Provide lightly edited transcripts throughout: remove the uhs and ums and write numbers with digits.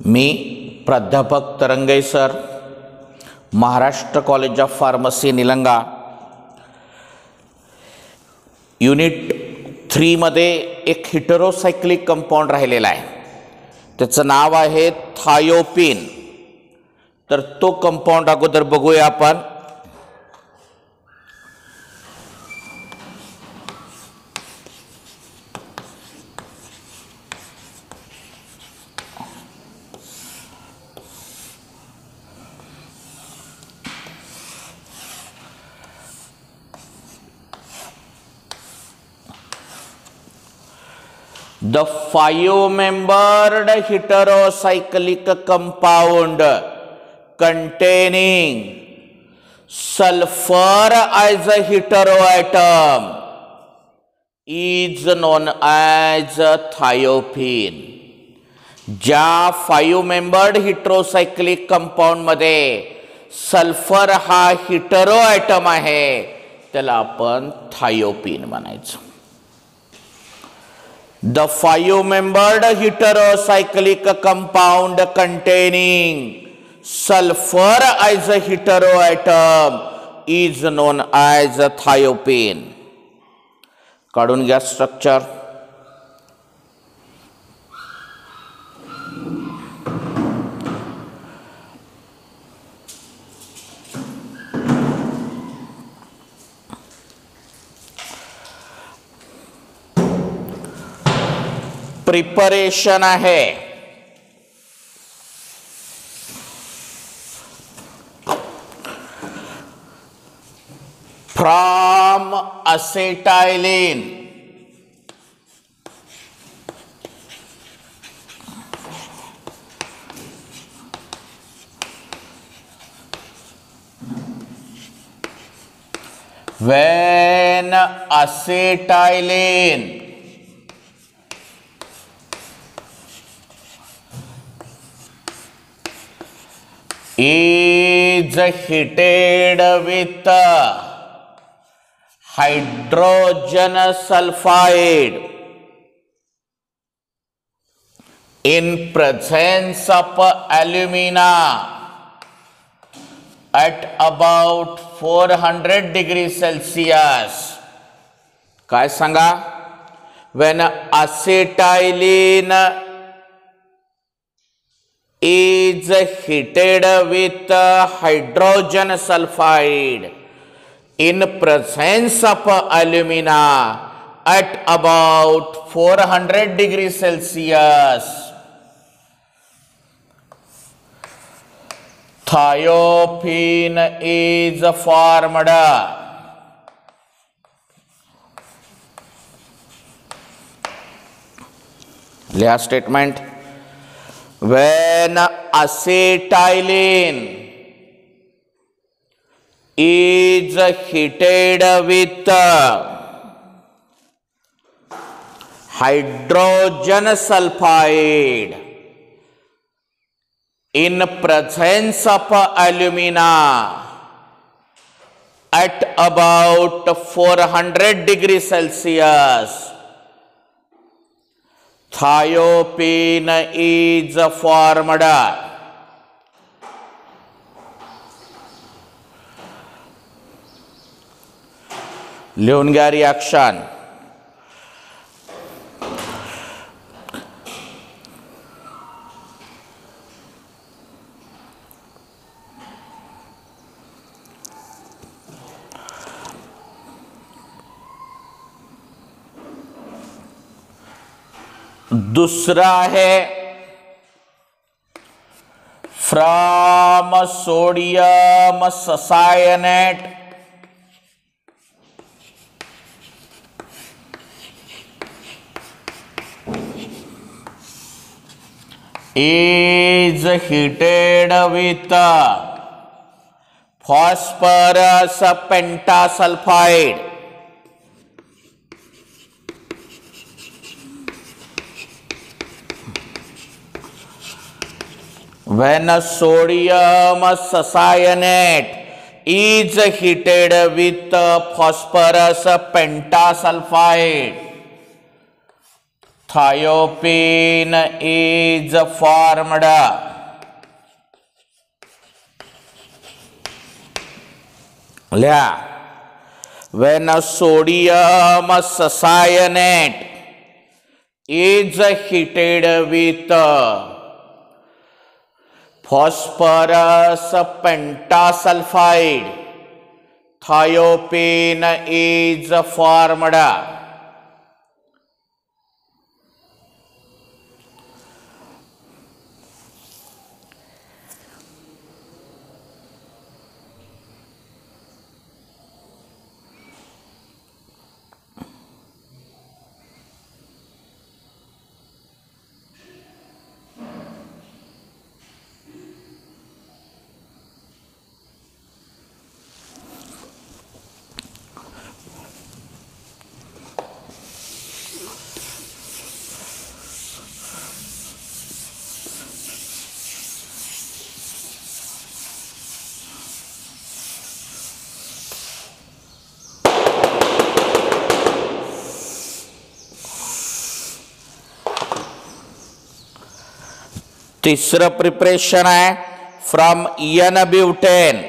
मी प्राध्यापक तरंगे sir, Maharashtra college of pharmacy Nilanga, unit 3 मध्ये एक हिटेरोसायक्लिक कंपाऊंड राहिलेला आहे. त्याचं नाव आहे थायोपिन. तर तो कंपाऊंड अगोदर बघूया आपण. The five-membered heterocyclic compound containing sulfur as a heteroatom is known as thiopene. ज्या 5-membered heterocyclic compound मध्ये सल्फर हा हेटेरोएटम आहे त्याला आपण थायोपिन म्हणायचं. The 5-membered heterocyclic compound containing sulfur as a heteroatom is known as thiopene. काढून घ्या structure. Preparation आहे. From acetylene when acetylene is heated with hydrogen sulfide in presence of alumina at about 400 degrees Celsius. काय सांगा? when acetylene is heated with hydrogen sulfide in presence of alumina at about 400 degrees Celsius. Thiopene is formed. Last statement. When acetylene is heated with hydrogen sulfide in presence of alumina at about 400 degrees Celsius, thiopene is formed. लिहून घ्या reaction. दूसरा है from sodium succinate is heated with phosphorus pentasulfide when sodium cyanate is heated with phosphorus pentasulfide, thiopene is formed when a sodium cyanate is heated with phosphorus pentasulfide. Thiopene is formed. तीसरा preparation है from N-ब्यूटेन.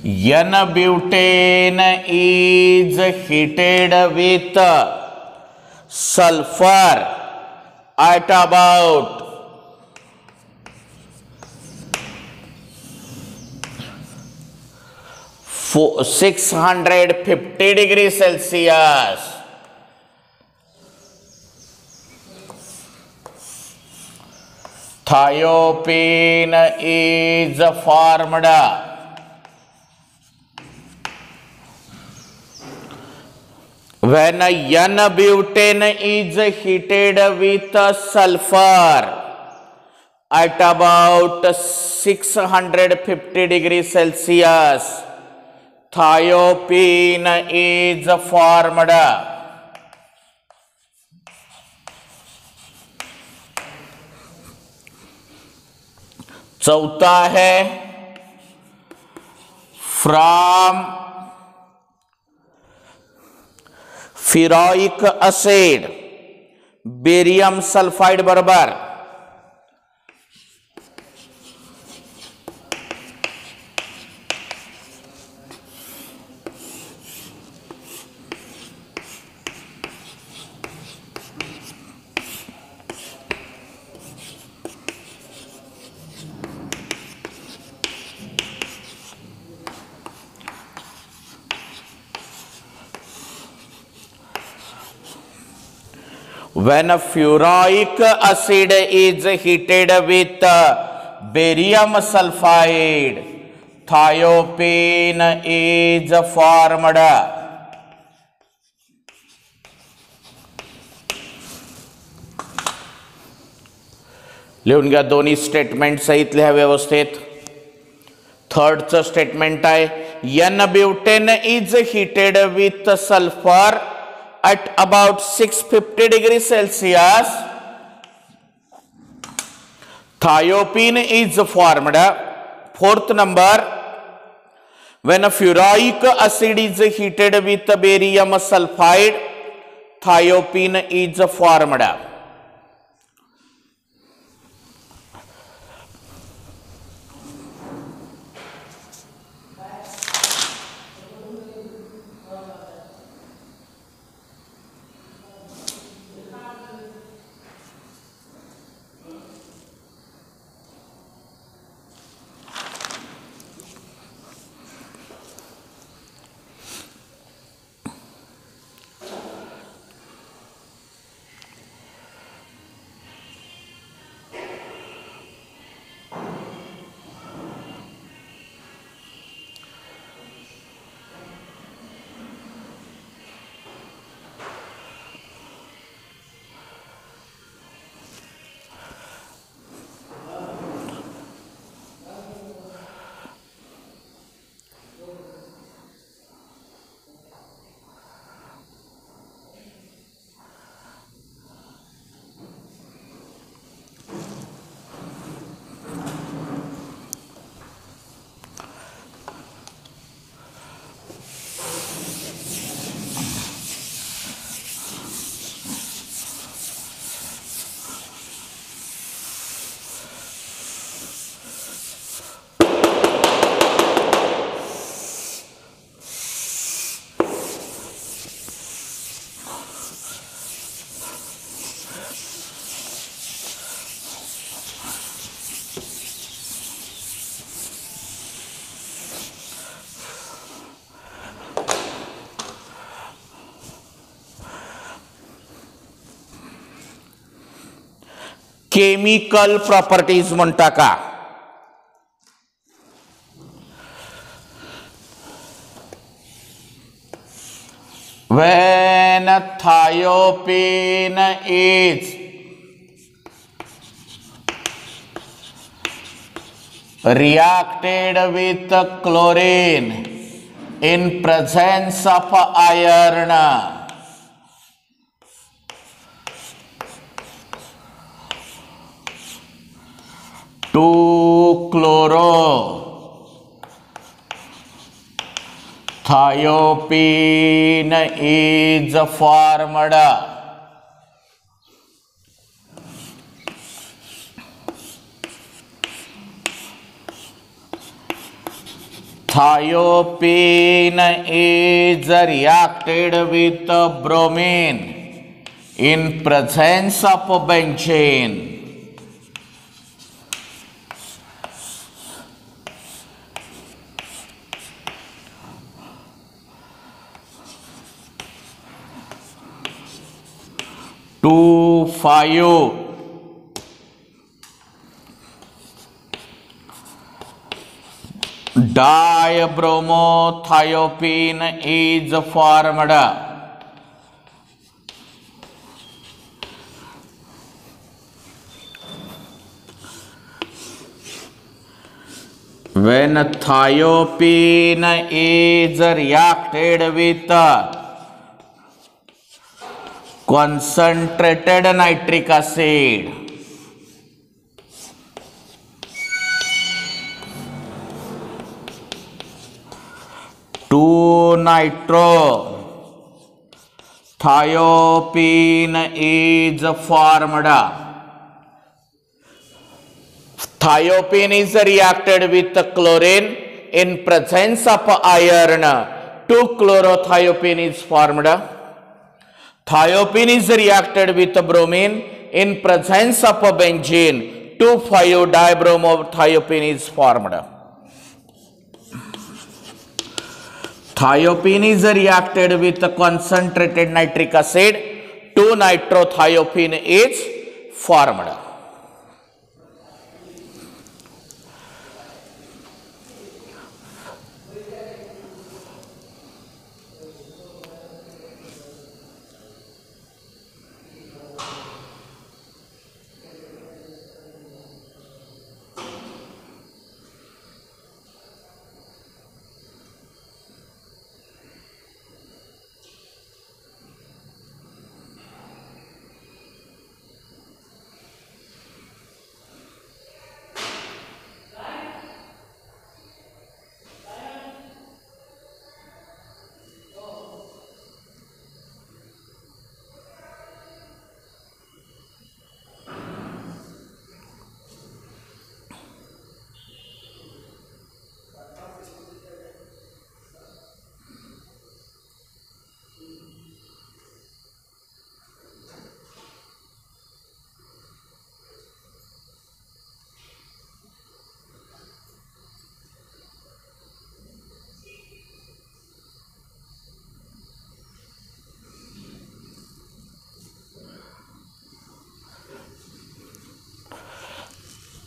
N-butane is heated with sulfur at about 650 degrees Celsius. Thiopene is formed. When N-butane is heated with sulfur at about 650 degrees Celsius, thiopene is formed. चौथा है from फेरोइक acid barium sulphide बराबर when ferroic acid is heated with barium sulfide, thiopene is formed. लिहून घ्या दोन्ही statement सहित लिहा व्यवस्थित. थर्डचं statement आहे N-butane is heated with sulfur at about 650 degrees Celsius. Thiopene is formed. Fourth number, when a ferroic acid is heated with barium sulfide, thiopene is formed. Chemical properties म्हणता का? When thiopene is reacted with chlorine in presence of iron, 2-chlorothiopene is formed. Thiopene is reacted with bromine in presence of benzene. Two, 5 dibromothiopene is formed. When thiopene is reacted with concentrated nitric acid, 2-nitrothiopene is formed. Thiopene is reacted with chlorine in presence of iron. 2-chlorothiopene is formed. Thiopene is reacted with bromine in presence of benzene. 2,5-dibromothiopene is formed. Thiopene is reacted with concentrated nitric acid. 2-nitrothiopene is formed.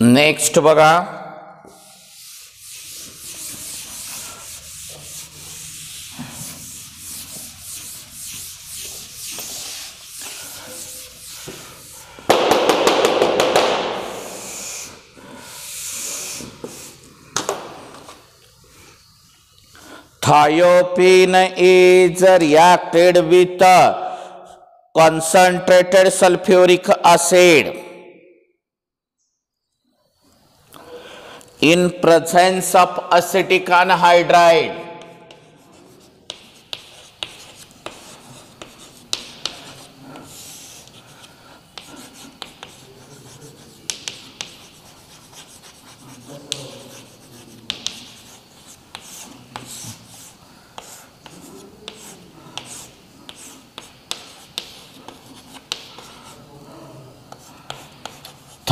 Next बघा, thiopene is reacted with concentrated sulfuric acid in presence of acetic anhydride.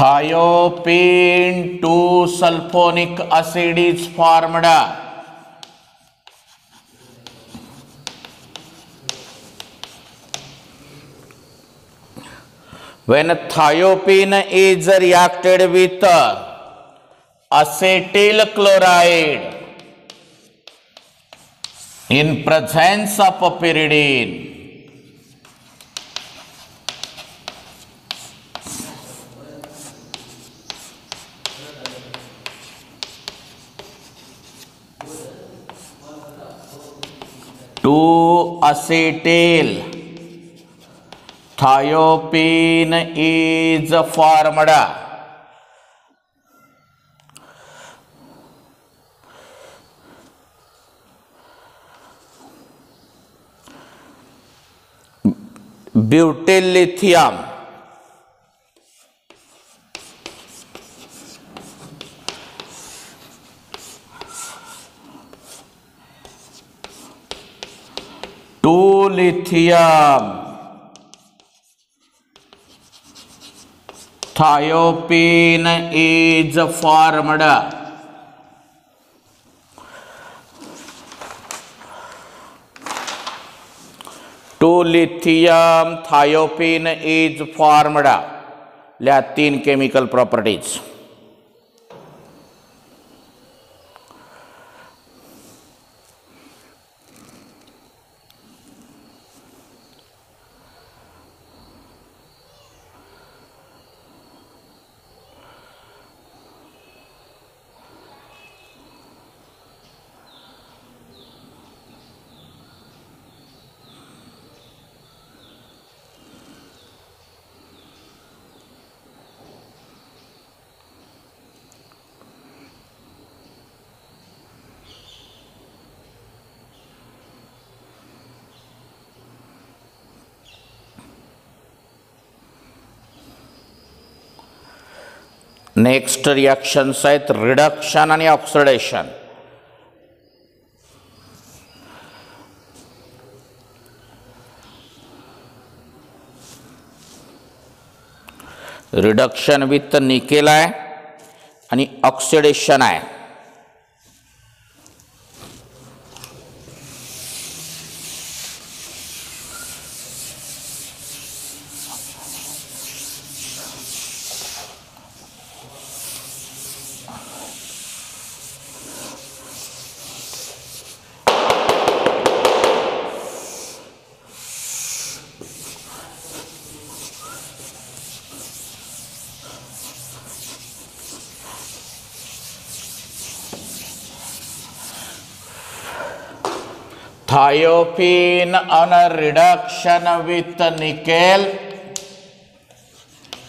Thiopene 2-sulfonic acid is formed. when thiopine is reacted with acetyl chloride in presence of pyridine, two acetyl thiopine is formed. Butyl lithium two lithium thiopine is formed. Two lithium thiopine is formed. लिया तीन chemical properties. Next reactions आहेत reduction आणि oxidation. Reduction with nickel आहे आणि oxidation आहे. Thiopine on a reduction with nickel,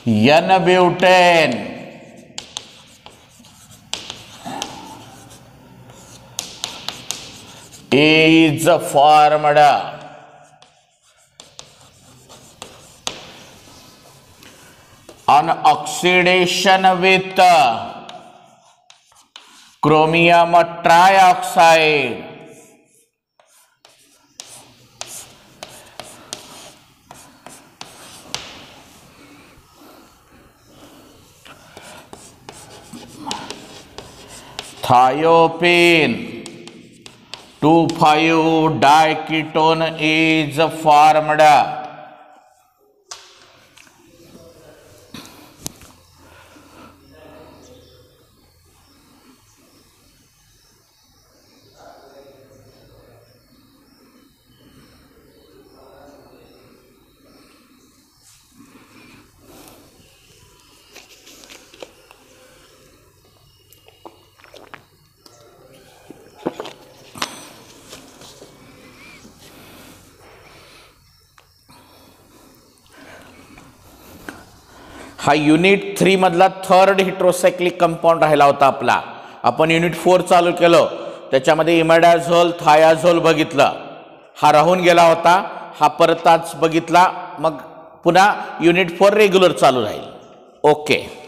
N-butane is formed. On oxidation with chromium trioxide, thiopine 2,5-diketone is formed. हा unit 3 मधला third हेटेरोसायक्लिक compound राहिला होता आपला. आपण युनिट 4 चालू केलं, त्याच्यामध्ये इमॅडाझोल थायाझोल बघितलं. हा राहून गेला होता, हा परत आज बघितला. मग पुन्हा युनिट 4 रेग्युलर चालू राहील. ओके.